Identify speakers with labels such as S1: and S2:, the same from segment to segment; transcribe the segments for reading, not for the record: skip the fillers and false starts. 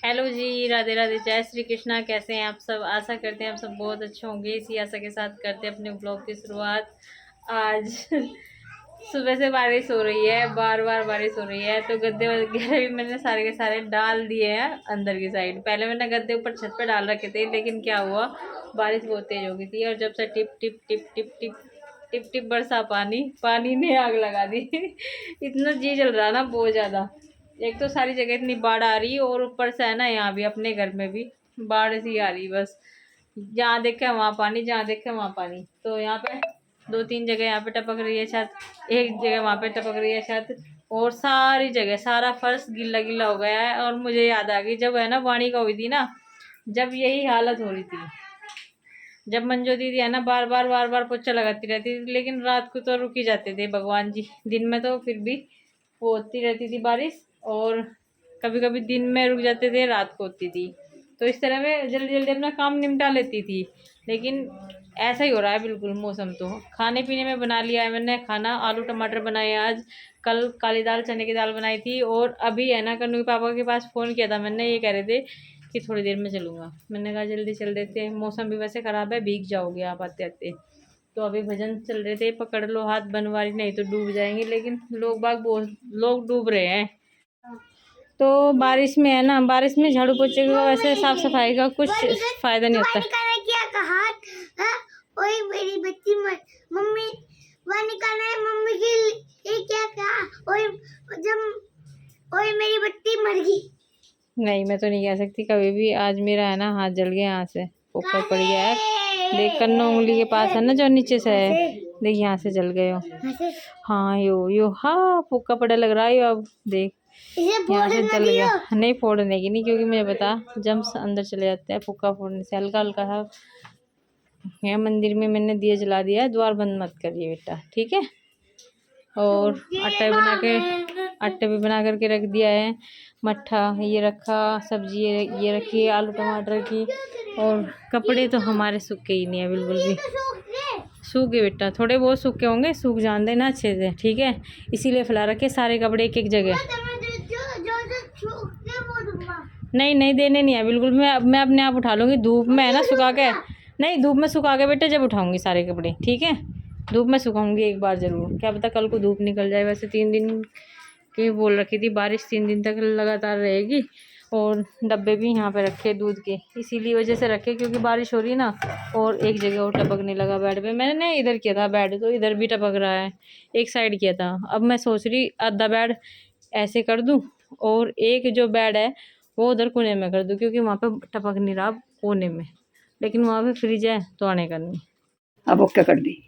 S1: Hello जी, राधे राधे, जय श्री कृष्णा। कैसे हैं आप सब? आशा करते हैं आप सब बहुत अच्छे होंगे। इसी आशा के साथ करते हैं अपने ब्लॉग की शुरुआत। आज सुबह से बारिश हो रही है, बार बार बारिश हो रही है, तो गद्दे वगैरह भी मैंने सारे के सारे डाल दिए हैं अंदर की साइड। पहले मैंने गद्दे ऊपर छत पे डाल रखे थे, लेकिन क्या हुआ, बारिश बहुत तेज हो गई थी और जब से tip tip tip tip tip tip tip बरसा पानी, पानी ने आग लगा दी। इतना जी जल रहा ना, बहुत ज़्यादा। एक तो सारी जगह इतनी बाढ़ आ रही और ऊपर से है ना, यहाँ भी अपने घर में भी बाढ़ सी आ रही। बस जहाँ देखे वहाँ पानी, जहाँ देखे वहाँ पानी। तो यहाँ पे 2-3 जगह यहाँ पे टपक रही है छत, एक जगह वहाँ पे टपक रही है छत, और सारी जगह सारा फर्श गिल्ला गिल्ला हो गया है। और मुझे याद आ गई जब है ना वाणी का हुई थी ना, जब यही हालत हो रही थी, जब मंजू दीदी है ना बार बार पोछा लगाती रहती थी, लेकिन रात को तो रुक ही जाते थे भगवान जी। दिन में तो फिर भी वो होती रहती थी बारिश, और कभी कभी दिन में रुक जाते थे, रात को होती थी। तो इस तरह मैं जल्दी जल्दी अपना काम निपटा लेती थी। लेकिन ऐसा ही हो रहा है बिल्कुल मौसम। तो खाने पीने में बना लिया है मैंने खाना, आलू टमाटर बनाए आज। कल काली दाल चने की दाल बनाई थी, और अभी है ना कन्नू के पापा के पास फ़ोन किया था मैंने, ये कह रहे थे कि थोड़ी देर में चलूँगा। मैंने कहा जल्दी चल देते हैं, मौसम भी वैसे ख़राब है, भीग जाओगे आप आते आते। तो अभी भजन चल रहे थे, पकड़ लो हाथ बनवारी नहीं तो डूब जाएंगे, लेकिन लोग बाग बहुत लोग डूब रहे हैं। तो बारिश में है ना, बारिश में झाड़ू पोछे का वैसे साफ सफाई का कुछ फायदा नहीं होता।
S2: क्या कहा? ओए मेरी बच्ची मम्मी वहाँ निकालना है मम्मी के लिए, क्या कहा? ओए जब ओए मेरी बच्ची मर गई।
S1: नहीं, मैं तो नहीं कह सकती कभी भी। आज मेरा है ना हाथ जल गया, यहाँ से ऊपर पड़ गया है, देख कन्नो उंगली के पास है ना जो नीचे से है, देख यहाँ से जल गए हो। हाँ यो हाँ फूका पड़ा लग रहा है यो। अब देख यहाँ से जल गया। नहीं फोड़ने की नहीं, क्योंकि मुझे पता जम्स अंदर चले जाते हैं फूका फोड़ने से। हल्का हल्का है। यहाँ मंदिर में मैंने दिया जला दिया है, द्वार बंद मत करिए बेटा, ठीक है। और आटे भी बना करके रख दिया है। मट्ठा ये रखा, सब्जी ये रखी है आलू टमाटर की। और कपड़े तो हमारे सूखे ही नहीं है बिल्कुल भी। सूखे बेटा, थोड़े बहुत सूखे होंगे, सूख जान देना अच्छे से, ठीक है। इसीलिए फैला रखे सारे कपड़े एक एक जगह। नहीं नहीं देने नहीं है बिल्कुल। मैं अपने आप उठा लूँगी, धूप में है ना सुखा के। नहीं, धूप में सुखा के बेटे जब उठाऊँगी सारे कपड़े, ठीक है। धूप में सुखाऊंगी एक बार ज़रूर, क्या पता कल को धूप निकल जाए। वैसे 3 दिन की बोल रखी थी बारिश, 3 दिन तक लगातार रहेगी। और डब्बे भी यहाँ पे रखे दूध के, इसीलिए वजह से रखे क्योंकि बारिश हो रही है ना। और एक जगह और टपकने लगा बेड पे। मैंने इधर किया था बेड, तो इधर भी टपक रहा है, एक साइड किया था। अब मैं सोच रही आधा बेड ऐसे कर दूँ, और एक जो बेड है वो उधर कोने में कर दूँ, क्योंकि वहाँ पे टपक नहीं रहा कोने में, लेकिन वहाँ पे फ्रिज है तो आने का नहीं।
S2: अब ओके कर दी।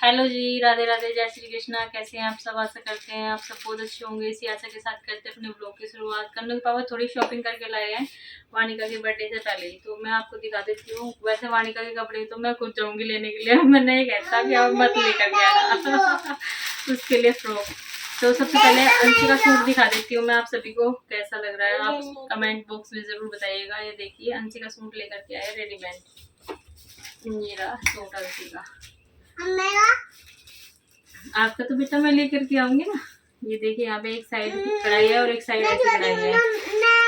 S1: हेलो जी, राधे राधे, जय श्री कृष्णा। कैसे हैं आप सब? आशा करते हैं आप सब बहुत अच्छे होंगे। इसी आशा के साथ करते हैं अपने ब्लॉग की शुरुआत। कन्नू के पापा थोड़ी शॉपिंग करके लाए हैं वानिका के बर्थडे से पहले ही, तो मैं आपको दिखा देती हूँ। वैसे वानिका के कपड़े तो मैं खुद जाऊँगी लेने के लिए, मैं नहीं कहता कि आप मत लेकर के आना। उसके लिए फ्रॉक। तो सबसे पहले अंशी का सूट दिखा देती हूँ मैं आप सभी को, कैसा लग रहा है आप कमेंट बॉक्स में ज़रूर बताइएगा। ये देखिए अंशी का सूट लेकर के आए रेडीमेड। ये रहा सूट अंशी का। आपका तो बेटा मैं लेकर के आऊंगी ना। ये देखिए यहाँ पे एक साइड कढ़ाई है और एक साइड ऐसी कढ़ाई है,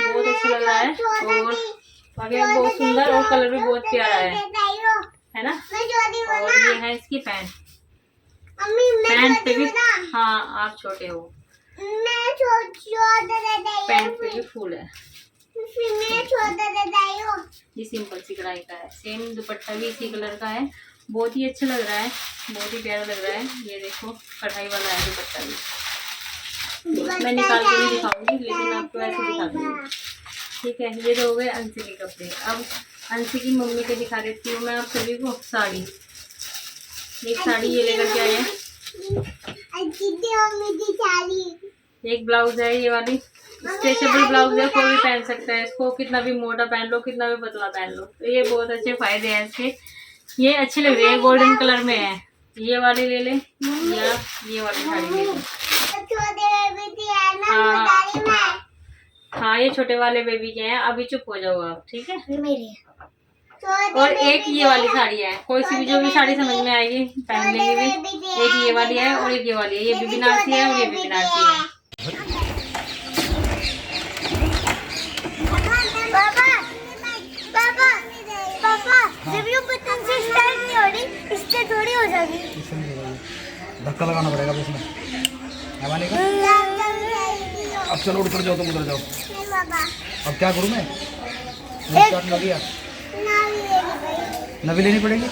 S1: बहुत अच्छा लग रहा है। और आगे बहुत सुंदर, और कलर भी बहुत प्यारा है ना। और ये है इसकी पैंट पे भी, हाँ आप छोटे हो, पैंट पे भी फूल है। ये सिंपल सी कढ़ाई का है, सेम दुपट्टा भी इसी कलर का है। बहुत ही अच्छा लग रहा है, बहुत ही प्यारा लग रहा है। ये देखो कढ़ाई वाला है दुपट्टा भी। मैं निकाल के नहीं दिखाऊंगी, लेकिन आपको ऐसे दिखा दूंगी, ठीक है। ये तो हो गए अंशी के कपड़े। अब अंशी की मम्मी के दिखा देती हूँ मैं आप सभी को। साड़ी, एक साड़ी ये लेकर के आए हैं, एक ब्लाउज है ये वाली, स्ट्रेचेबल ब्लाउज है, कोई भी पहन सकता है इसको, कितना भी मोटा पहन लो, कितना भी पतला पहन लो। तो ये बहुत अच्छे फायदे हैं इसके, ये अच्छी लग रही है, गोल्डन कलर में है। ये वाली ले ले या ये वाली साड़ी ले ले। हाँ ये छोटे वाले बेबी के हैं। अभी चुप हो जाओ आप, ठीक है। और एक ये वाली साड़ी है, कोई सी भी जो भी साड़ी समझ में आएगी पहन लेंगे भी। एक ये वाली है और एक ये वाली है, ये भी बनारसी है और ये भी बनारसी है।
S3: इससे नहीं होगा ये। धक्का लगाना पड़ेगा अब इसमें, है मानी का। अब चलो उतर जाओ, तुम उतर जाओ। अब क्या करूँ मैं? स्टार्ट लग गया। नवी लेनी पड़ेगी।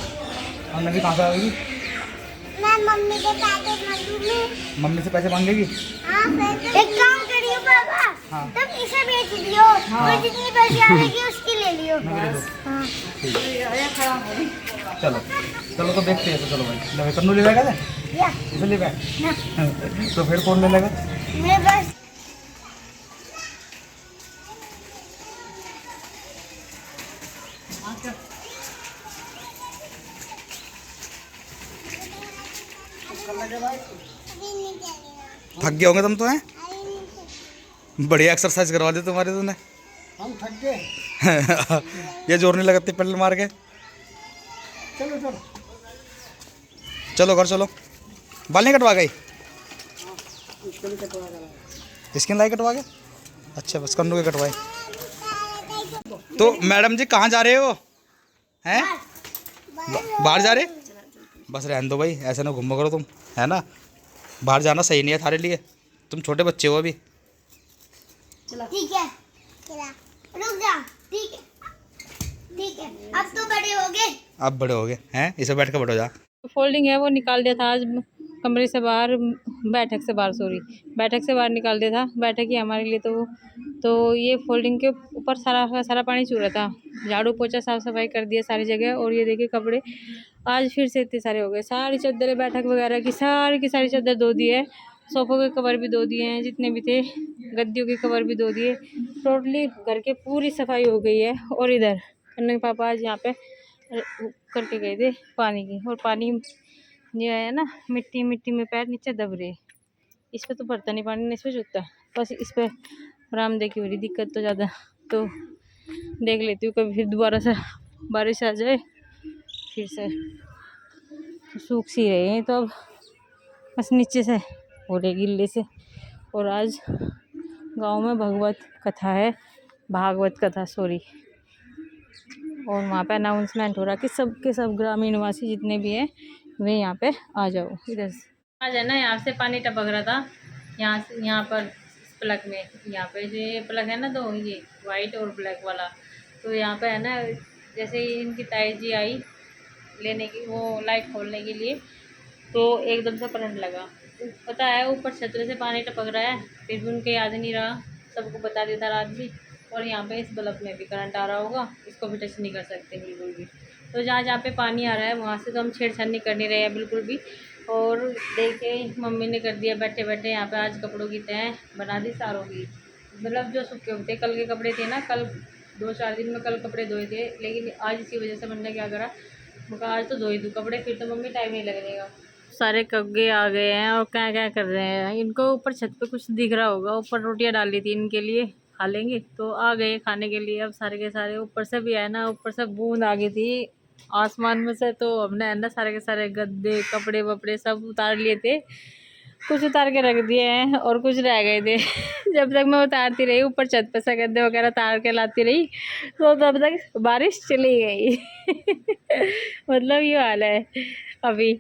S3: और नवी कहाँ से आएगी?
S2: मैं मम्मी के पैसे मांगूंगी।
S3: मम्मी से पैसे मांगेगी?
S2: हाँ, एक काम करियो पापा।
S3: हाँ।
S2: तुम इसे बेच दियो।
S3: हाँ।
S2: और जितनी पैसे आएगी उसकी ले लियो।
S3: नवी ले लो।
S2: हाँ।
S3: ठीक है। चलो चलो तो देखते हैं। तो चलो भाई, ले कन्नू ले लेगा ना?
S2: या
S3: इसे ले बैठ। तो फिर कौन ले लेगा?
S2: मेरे पास
S3: थक गए होंगे तुम तो, हैं? बढ़िया एक्सरसाइज करवा दी तुम्हारी तूने।
S2: हम थक गए।
S3: ये जोर नहीं लगाती पेडल मार के।
S2: चलो चलो
S3: चलो घर चलो। बाल नहीं कटवा गई? स्किन लाई कटवा के? अच्छा, बस कन्नू के कटवाए। तो मैडम जी कहाँ जा रहे हो? हैं? बाहर जा रहे? बस रहने दो भाई, ऐसे ना घूमो करो तुम, है ना। बाहर जाना सही नहीं है थारे लिए, तुम छोटे बच्चे हो अभी।
S2: ठीक है, रुक जा। ठीक है, अब तो बड़े हो गए।
S3: अब बड़े हो गए हैं, इसे बैठ कर बड़े हो जा।
S1: फोल्डिंग है वो निकाल दिया था आज कमरे से बाहर, बैठक से बाहर, सॉरी बैठक से बाहर निकाल दिया था। बैठक ही हमारे लिए तो ये फोल्डिंग के ऊपर सारा पानी चूरा था। झाड़ू पोछा साफ सफाई कर दिया सारी जगह। और ये देखिए कपड़े आज फिर से इतने सारे हो गए। सारी चादरें बैठक वगैरह की सारी चादर धो दी है। सोफ़ों के कवर भी धो दिए हैं जितने भी थे, गद्दियों के कवर भी धो दिए। टोटली घर के पूरी सफाई हो गई है। और इधर अन्ना के पापा आज यहाँ पे करके गए थे पानी की, और पानी ये है ना मिट्टी में पैर नीचे दब रहे। इस पर तो भरता नहीं पानी, नहीं इस पर जुटता, बस इस पर आराम देखी हो रही दिक्कत तो ज़्यादा। तो देख लेती हूँ कभी फिर दोबारा से बारिश आ जाए फिर से। तो सूख सी रहे हैं तो अब बस नीचे से हो रहे गिल्ले से। और आज गांव में भागवत कथा सॉरी। और वहाँ पे अनाउंसमेंट हो रहा कि सब ग्रामीण निवासी जितने भी हैं वे यहाँ पे आ जाओ। इधर से आज है ना, यहाँ से पानी टपक रहा था यहाँ पर प्लग में। यहाँ पे जो ये प्लग है ना, दो ये वाइट और ब्लैक वाला, तो यहाँ पे है ना जैसे ही इनकी ताई जी आई लेने की वो लाइट खोलने के लिए, तो एकदम से करंट लगा। पता है ऊपर छतरे से पानी टपक रहा है, फिर भी उनके याद नहीं रहा, सबको बता देता रात भी। और यहाँ पे इस बल्ब में भी करंट आ रहा होगा, इसको भी टच नहीं कर सकते बिल्कुल भी। तो जहाँ पे पानी आ रहा है वहाँ से तो हम छेड़छाड़ नहीं करनी रहे हैं बिल्कुल भी। और देखे मम्मी ने कर दिया बैठे बैठे यहाँ पे आज कपड़ों की तय बना दी सारों की। मतलब जो सूखे हुए थे कल के कपड़े थे ना, कल 2-4 दिन में कल कपड़े धोए थे, लेकिन आज इसी वजह से मैंने क्या करा, मैं आज तो धो ही दूँ कपड़े, फिर तो मम्मी टाइम नहीं लगेगा। सारे कग्गे आ गए हैं और क्या क्या कर रहे हैं। इनको ऊपर छत पे कुछ दिख रहा होगा, ऊपर रोटियां डाली थी इनके लिए खा लेंगे, तो आ गए खाने के लिए। अब सारे के सारे ऊपर से भी है ना, ऊपर से बूंद आ गई थी आसमान में से, तो हमने है ना सारे के सारे गद्दे कपड़े वपड़े सब उतार लिए थे। कुछ उतार के रख दिए हैं और कुछ रह गए थे। जब तक मैं उतारती रही ऊपर छत पे से गद्दे वगैरह उतार के लाती रही, तो तब तक बारिश चली गई। मतलब ये हाल है अभी।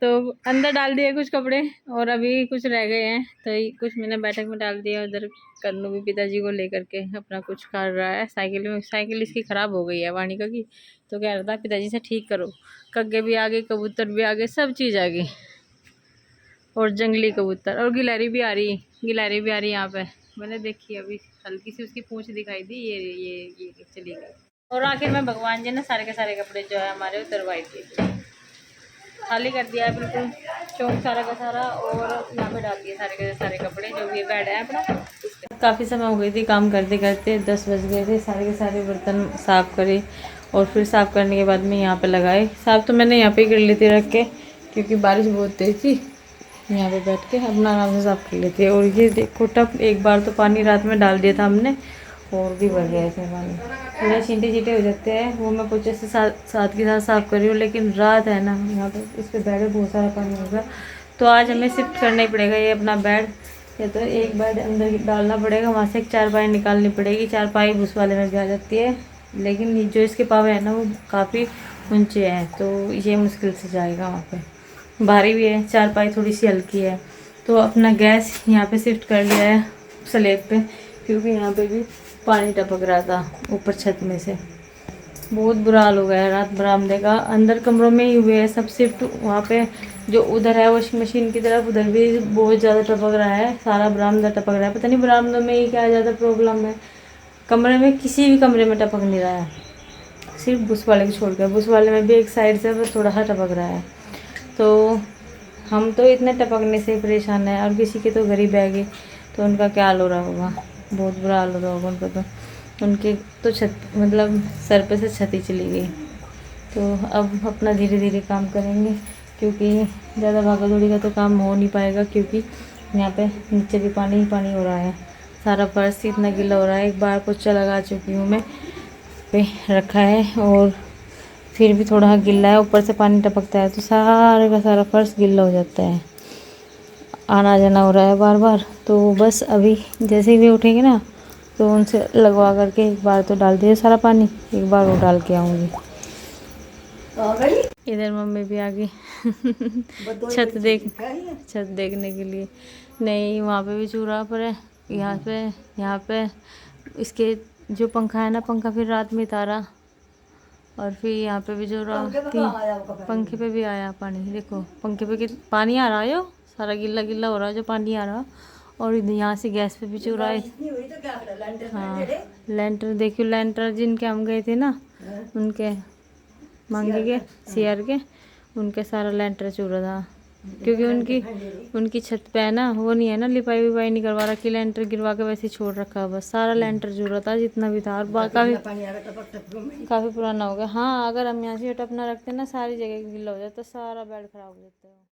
S1: तो अंदर डाल दिए कुछ कपड़े और अभी कुछ रह गए हैं, तो कुछ मैंने बैठक में डाल दिया। उधर कन्नू भी पिताजी को लेकर के अपना कुछ कर रहा है साइकिल इसकी ख़राब हो गई है वानिका की, तो कह रहा था पिताजी से ठीक करो। कग्गे भी आ गए, कबूतर भी आ गए, सब चीज़ आ गई। और जंगली कबूतर और गिलहरी भी आ रही यहाँ पे। मैंने देखी अभी हल्की सी उसकी पूँछ दिखाई दी, ये चली गई। और आखिर में भगवान जी ने सारे के सारे कपड़े जो है हमारे उतरवाए थे, खाली कर दिया है बिल्कुल चौक सारा का सारा। और यहाँ पे डाल दिए सारे के सारे कपड़े, जो भी बेड है अपना। काफ़ी समय हो गई थी काम करते करते, 10 बज गए थे। सारे के सारे बर्तन साफ़ करे और फिर साफ़ करने के बाद में यहाँ पे लगाए। साफ़ तो मैंने यहाँ पे ही कर ली थी रख के, क्योंकि बारिश बहुत तेज़ थी। यहाँ पे बैठ के अपना आराम से साफ़ कर लेते हैं। और ये देखो टब, एक बार तो पानी रात में डाल दिया था हमने और भी भर गया इसमें पानी, पूरा छींटे हो जाते हैं। वो मैं पोछे से साथ के साथ साफ़ कर रही हूँ, लेकिन रात है ना यहाँ पे इस पर बेड में बहुत सारा पानी होगा। तो आज हमें शिफ्ट करना ही पड़ेगा ये अपना बेड, या तो एक बेड अंदर डालना पड़ेगा, वहाँ से एक चारपाई निकालनी पड़ेगी। चारपाई भूस वाले में भी आ जाती है, लेकिन जो इसके पावे है ना वो काफ़ी ऊंचे हैं, तो ये मुश्किल से जाएगा वहाँ पे। भारी भी है, चारपाई थोड़ी सी हल्की है। तो अपना गैस यहाँ पे शिफ्ट कर लिया है स्लैब पे, क्योंकि यहाँ पे भी पानी टपक रहा था ऊपर छत में से। बहुत बुरा हाल हो गया है रात बरामदे का। अंदर कमरों में ही हुए है सब शिफ्ट, वहाँ पे जो उधर है वॉशिंग मशीन की तरफ, उधर भी बहुत ज़्यादा टपक रहा है, सारा बरामदा टपक रहा है। पता नहीं बरामदों में ही क्या ज़्यादा प्रॉब्लम है, कमरे में किसी भी कमरे में टपक नहीं रहा है, सिर्फ बुश वाले को छोड़ कर। बुश वाले में भी एक साइड से बस थोड़ा सा टपक रहा है। तो हम तो इतने टपकने से परेशान हैं, और किसी के तो गरीब है गए तो उनका क्या हाल हो रहा होगा, बहुत बुरा हाल हो रहा होगा उनका। तो उनके तो छत मतलब सर पे से छत ही चली गई। तो अब अपना धीरे धीरे काम करेंगे, क्योंकि ज़्यादा भागा दौड़ी का तो काम हो नहीं पाएगा, क्योंकि यहाँ पे नीचे भी पानी ही पानी हो रहा है, सारा फर्श इतना गीला हो रहा है। एक बार पोछा लगा चुकी हूँ मैं, पे रखा है, और फिर भी थोड़ा गिल्ला है, ऊपर से पानी टपकता है तो सारा का सारा फर्श गिल्ला हो जाता है, आना जाना हो रहा है बार बार। तो बस अभी जैसे ही वे उठेंगे ना, तो उनसे लगवा करके एक बार तो डाल दिया सारा पानी, एक बार वो डाल के आऊँगी। इधर मम्मी भी आ गई छत देखने के लिए। नहीं, वहाँ पे भी चूल्हा पर है, यहाँ पे इसके जो पंखा है ना, पंखा फिर रात में तारा, और फिर यहाँ पे भी जो रात थी पंखे पे भी आया पानी। देखो पंखे पे पानी आ रहा है, सारा गिल्ला गिल्ला हो रहा है जो पानी आ रहा। और यहाँ से गैस पे भी चूर रहा है। हाँ, लेंटर देखियो, लेंटर जिनके हम गए थे ना, उनके मांगे गए शेयर के, उनके सारा लेंटर चूर रहा था, क्योंकि उनकी छत पे है ना, वो नहीं है ना, लिपाई विपाई नहीं करवा रखी, लेंटर गिरवा के वैसे ही छोड़ रखा, बस सारा लेंटर चूर रहा था जितना भी था। और काफ़ी पुराना हो गया। हाँ, अगर हम यहाँ से टपना रखते ना, सारी जगह गीला हो जाता, सारा बेड खराब हो जाता है।